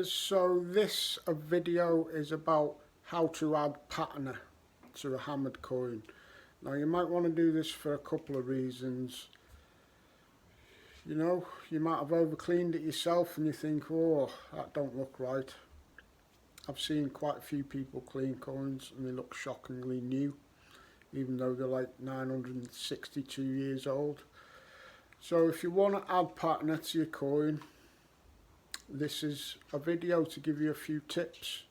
kids, so this video is about how to add patina to a hammered coin. Now you might want to do this for a couple of reasons. You know, you might have over cleaned it yourself and you think, oh, that don't look right. I've seen quite a few people clean coins and they look shockingly new, even though they're like 962 years old. So if you want to add patina to your coin, this is a video to give you a few tips.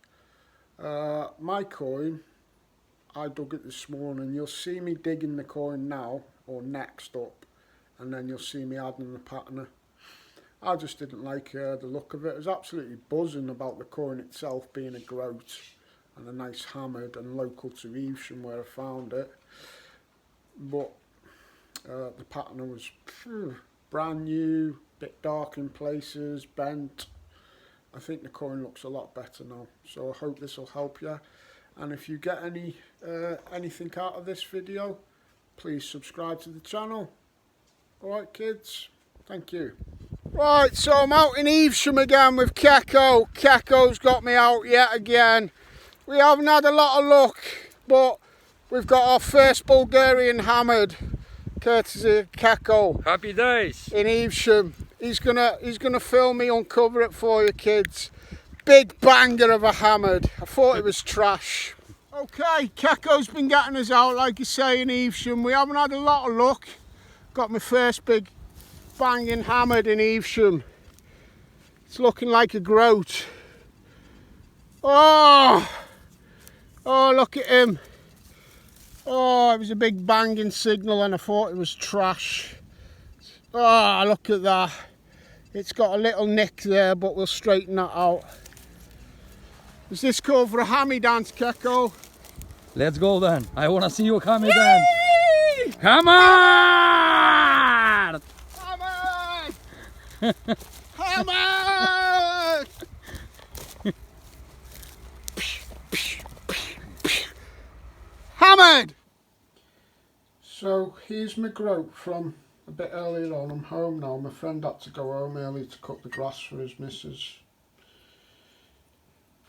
My coin, I dug it this morning. You'll see me digging the coin now, or next up, and then you'll see me adding the patina. I just didn't like the look of it. I was absolutely buzzing about the coin itself being a groat and a nice hammered and local to Evesham where I found it. But the patina was brand new, bit dark in places, bent. I think the coin looks a lot better now, so I hope this will help you. And if you get anything out of this video, please subscribe to the channel. Alright kids, thank you. Right, so I'm out in Evesham again with Keko. Keko's got me out yet again. We haven't had a lot of luck, but we've got our first Bulgarian hammered, courtesy of Keko. Happy days. In Evesham. He's gonna film me uncover it for you kids. Big banger of a hammered. I thought it was trash. Okay, Keko's been getting us out, like you say, in Evesham. We haven't had a lot of luck. Got my first big banging hammered in Evesham. It's looking like a groat. Oh, look at him. Oh, it was a big banging signal and I thought it was trash. Oh, look at that. It's got a little nick there, but we'll straighten that out. Is this called for a hammy dance, Keko? Let's go then. I want to see you hammy dance. Hammer! Hammer! Hammer! Hammered! So here's my groat from a bit earlier on. I'm home now. My friend had to go home early to cut the grass for his missus.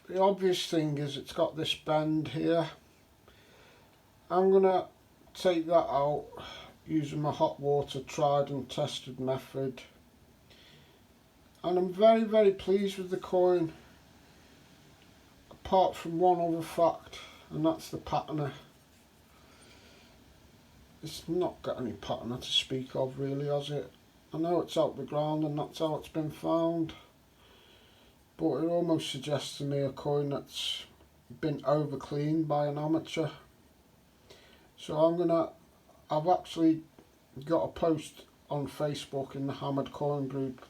The obvious thing is it's got this bend here. I'm going to take that out using my hot water tried and tested method. And I'm very, very pleased with the coin. Apart from one other fact, and that's the patina. It's not got any patina to speak of really, has it? I know it's out the ground and that's how it's been found, but it almost suggests to me a coin that's been over cleaned by an amateur. So I've actually got a post on Facebook in the Hammered Coin group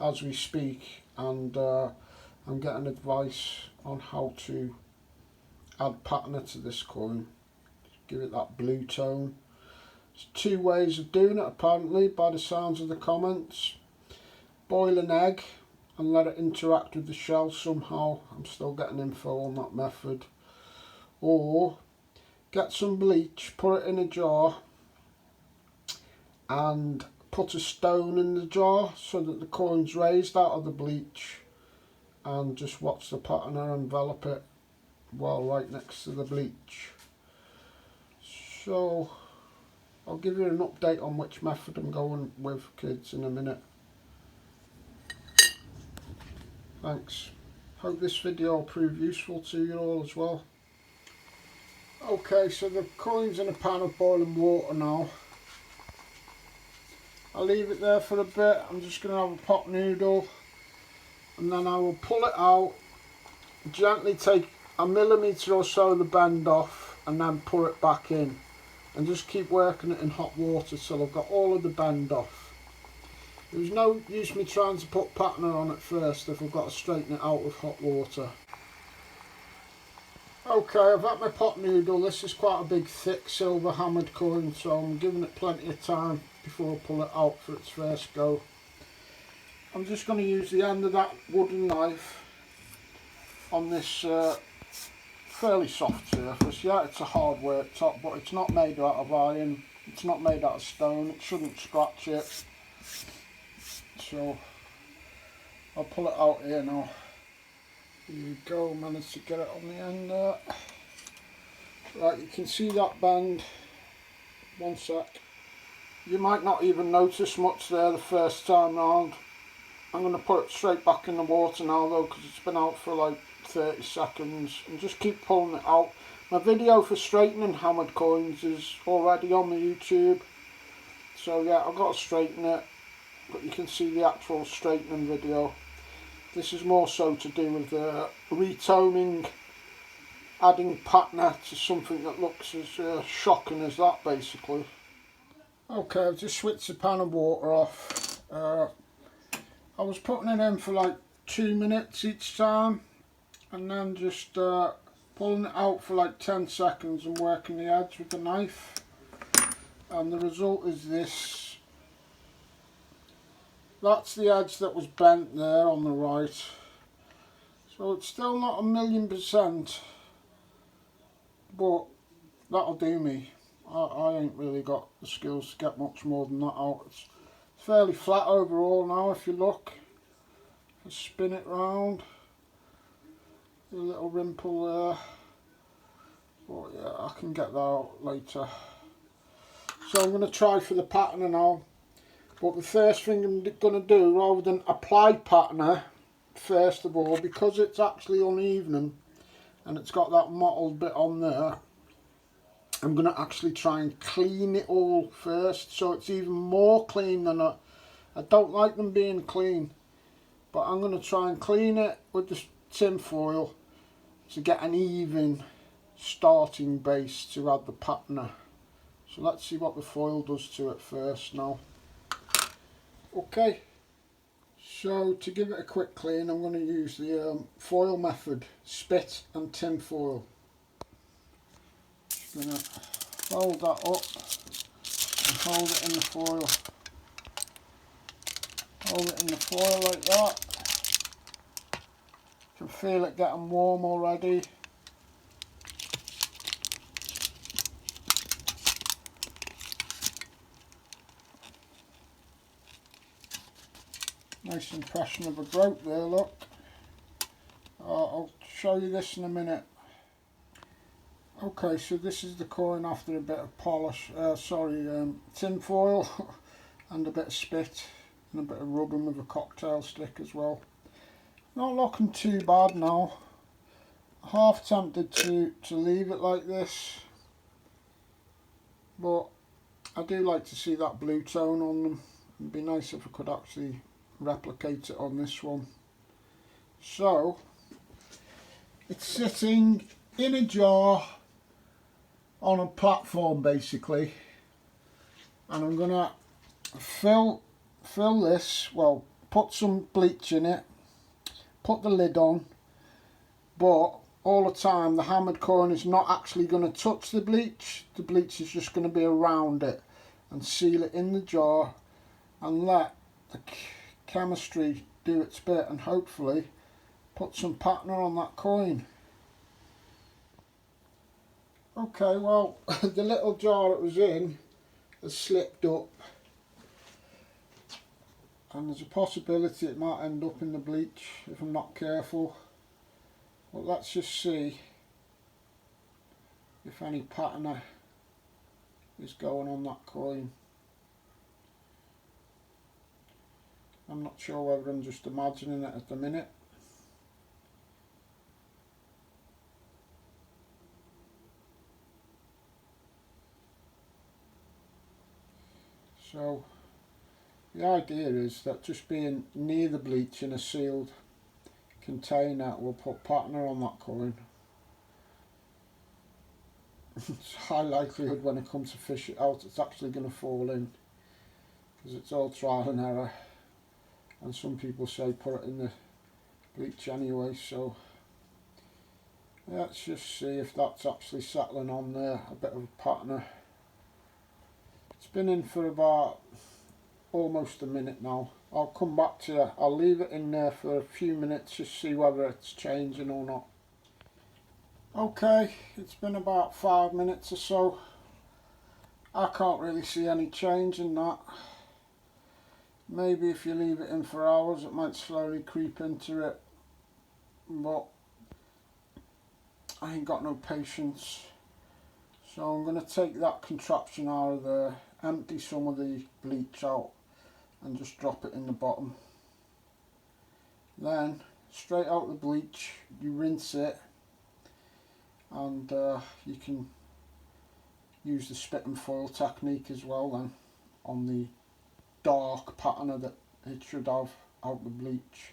as we speak, and I'm getting advice on how to add patina to this coin, give it that blue tone. There's two ways of doing it apparently by the sounds of the comments. Boil an egg and let it interact with the shell somehow. I'm still getting info on that method. Or get some bleach, put it in a jar and put a stone in the jar so that the coin's raised out of the bleach, and just watch the patina envelop it while right next to the bleach. So I'll give you an update on which method I'm going with, kids, in a minute. Thanks. Hope this video will prove useful to you all as well. Okay, so the coin's in a pan of boiling water now. I'll leave it there for a bit. I'm just going to have a pot noodle and then I will pull it out, gently take a millimetre or so of the bend off and then pour it back in. And just keep working it in hot water till I've got all of the bend off. There's no use me trying to put patina on it first if I've got to straighten it out with hot water. Okay, I've had my pot noodle. This is quite a big thick silver hammered coin, so I'm giving it plenty of time before I pull it out for its first go. I'm just going to use the end of that wooden knife on this fairly soft surface. Yeah, it's a hard worktop, but it's not made out of iron, it's not made out of stone, it shouldn't scratch it. So I'll pull it out here now. Here you go, managed to get it on the end there. Right, you can see that bend. One sec. You might not even notice much there the first time round. I'm going to put it straight back in the water now though, because it's been out for like 30 seconds, and just keep pulling it out. My video for straightening hammered coins is already on the YouTube, so yeah, I've got to straighten it, but you can see the actual straightening video. This is more so to do with retoning, adding patina to something that looks as shocking as that basically. Okay, I've just switched the pan of water off. I was putting it in for like 2 minutes each time, and then just pulling it out for like 10 seconds and working the edge with the knife, and the result is this. That's the edge that was bent there on the right, so it's still not 1,000,000%, but that'll do me. I ain't really got the skills to get much more than that out. It's fairly flat overall now if you look. Just spin it round, a little rimple there, but yeah, I can get that out later. So I'm going to try for the patina now, but the first thing I'm going to do, rather than apply patina first of all, because it's actually uneven and it's got that mottled bit on there, I'm going to actually try and clean it all first, so it's even more clean than I don't like them being clean, but I'm going to try and clean it with the tin foil to get an even starting base to add the patina. So let's see what the foil does to it first now. Okay, so to give it a quick clean, I'm going to use the foil method, spit and tin foil. Just going to fold that up and hold it in the foil. Hold it in the foil like that. You can feel it getting warm already. Nice impression of a groat there, look. I'll show you this in a minute. Okay, so this is the coin after a bit of polish, tin foil and a bit of spit and a bit of rubbing with a cocktail stick as well. Not looking too bad now. Half tempted to leave it like this, but I do like to see that blue tone on them. It'd be nice if I could actually replicate it on this one. So it's sitting in a jar on a platform basically, and I'm gonna fill this, well, put some bleach in it, put the lid on, but all the time the hammered coin is not actually going to touch the bleach is just going to be around it, and seal it in the jar and let the chemistry do its bit and hopefully put some patina on that coin. Okay, well, the little jar it was in has slipped up, and there's a possibility it might end up in the bleach if I'm not careful. But let's just see if any patina is going on that coin. I'm not sure whether I'm just imagining it at the minute. So the idea is that just being near the bleach in a sealed container will put patina on that coin. It's high likelihood when it comes to fish it out it's actually going to fall in, because it's all trial and error, and some people say put it in the bleach anyway. So let's just see if that's actually settling on there, a bit of patina. It's been in for about almost a minute now. I'll come back to you. I'll leave it in there for a few minutes just see whether it's changing or not. Okay, it's been about 5 minutes or so. I can't really see any change in that. Maybe if you leave it in for hours it might slowly creep into it. but I ain't got no patience. So I'm going to take that contraption out of there, empty some of the bleach out and just drop it in the bottom. Then straight out the bleach, you rinse it, and you can use the spit and foil technique as well then on the dark patina that it should have out the bleach.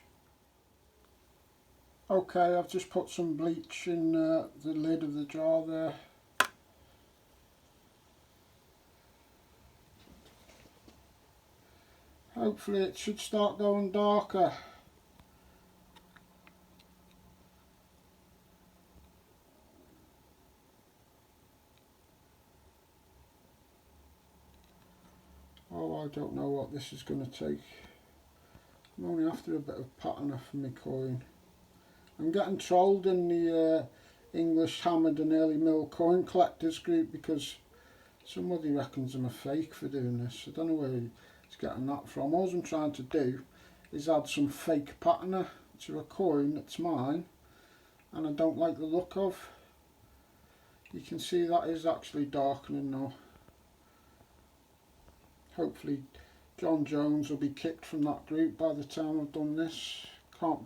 Okay, I've just put some bleach in the lid of the jar there. Hopefully it should start going darker. Oh, I don't know what this is going to take. I'm only after a bit of patina for my coin. I'm getting trolled in the English hammered and early mill coin collectors group because somebody reckons I'm a fake for doing this. I don't know where he's getting that from. All I'm trying to do is add some fake patina to a coin that's mine and I don't like the look of. You can see that is actually darkening now. Hopefully John Jones will be kicked from that group by the time I've done this. Can't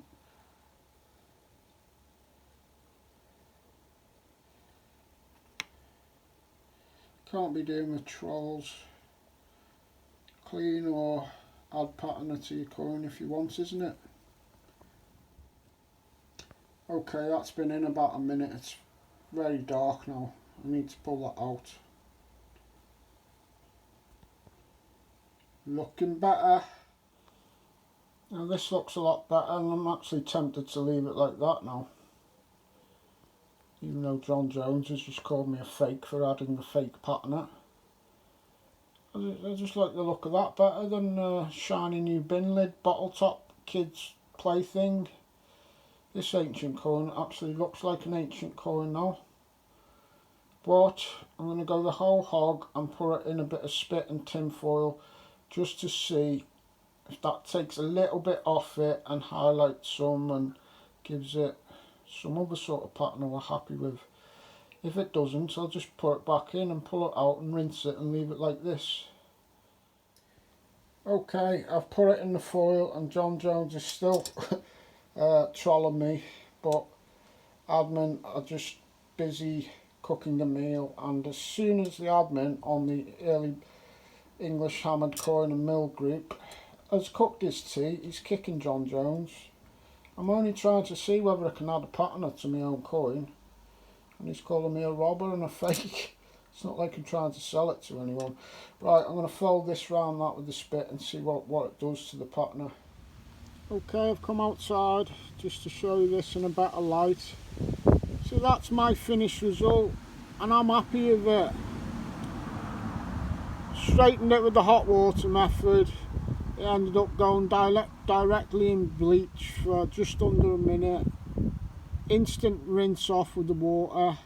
be doing with trolls. Clean or add patina to your coin if you want, isn't it? Okay, that's been in about a minute. It's very dark now. I need to pull that out. Looking better. Now this looks a lot better and I'm actually tempted to leave it like that now. Even though John Jones has just called me a fake for adding the fake patina. I just like the look of that better than a shiny new bin lid bottle top kids plaything. This ancient coin actually looks like an ancient coin now. But I'm going to go the whole hog and put it in a bit of spit and tin foil just to see if that takes a little bit off it and highlights some and gives it some other sort of patina we're happy with. If it doesn't, I'll just put it back in and pull it out and rinse it and leave it like this. Okay, I've put it in the foil and John Jones is still trolling me, but admin are just busy cooking a meal, and as soon as the admin on the early English hammered coin and mill group has cooked his tea, he's kicking John Jones. I'm only trying to see whether I can add a patina to my own coin, and he's calling me a robber and a fake. It's not like I'm trying to sell it to anyone. Right, I'm going to fold this round that with the spit and see what it does to the patina. Okay, I've come outside just to show you this in a better light. So that's my finished result and I'm happy with it. Straightened it with the hot water method. It ended up going directly in bleach for just under a minute. Instant rinse off with the water,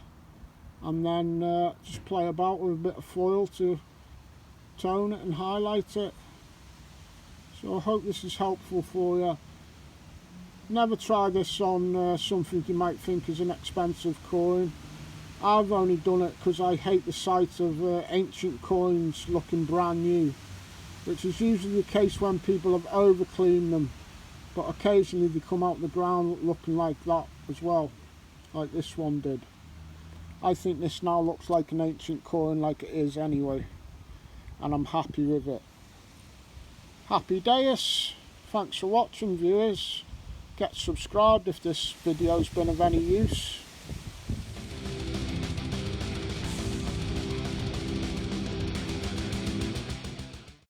and then just play about with a bit of foil to tone it and highlight it. So I hope this is helpful for you. Never try this on something you might think is an expensive coin. I've only done it because I hate the sight of ancient coins looking brand new, which is usually the case when people have over cleaned them, but occasionally they come out the ground looking like that as well, like this one did. I think this now looks like an ancient coin like it is anyway, and I'm happy with it. Happy days. Thanks for watching, viewers. Get subscribed if this video's been of any use.